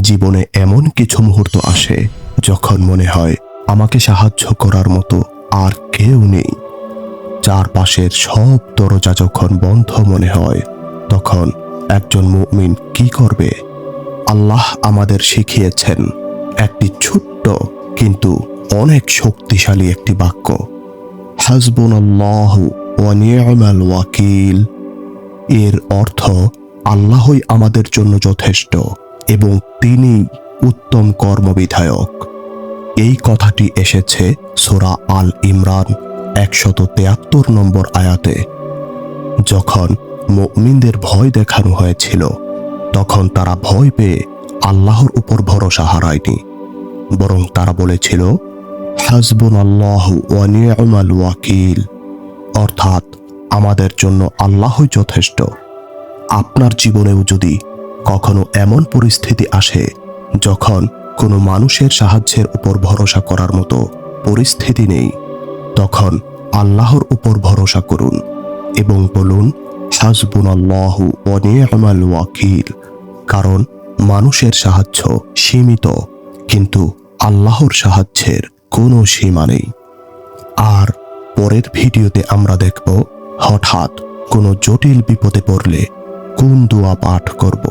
জীবনে এমন কিছু মুহূর্ত আসে যখন মনে হয় আমাকে সাহায্য করার মতো আর কেউ নেই। চারপাশের সব দরজা যখন বন্ধ মনে হয়, তখন একজন মুমিন কি করবে? আল্লাহ আমাদের শিখিয়েছেন একটি ছোট্ট কিন্তু অনেক শক্তিশালী একটি বাক্য, হাসবুনাল্লাহু ওয়া নি'মাল ওয়াকিল। এর অর্থ আল্লাহই আমাদের জন্য যথেষ্ট এবং তিনি উত্তম কর্মবিধায়ক। এই কথাটি এসেছে সূরা আল ইমরান 173 নম্বর আয়াতে। যখন মুমিনদের ভয় দেখানো হয়েছিল, তখন তারা ভয় পেয়ে আল্লাহর উপর ভরসা হারায়নি, বরং তারা বলেছিল হাসবুনাল্লাহু ওয়া নি'মাল ওয়াকিল, অর্থাৎ আমাদের জন্য আল্লাহই যথেষ্ট। আপনার জীবনেও যদি কখনো এমন পরিস্থিতি আসে যখন কোনো মানুষের সাহায্যের উপর ভরসা করার মতো পরিস্থিতি নেই, তখন আল্লাহর উপর ভরসা করুন এবং বলুন হাসবুনাল্লাহু ওয়া নি'মাল ওয়াকিল। কারণ মানুষের সাহায্য সীমিত, কিন্তু আল্লাহর সাহায্যের কোনো সীমা নেই। আর পরের ভিডিওতে আমরা দেখব হঠাৎ কোনো জটিল বিপদে পড়লে কোন দোয়া পাঠ করব।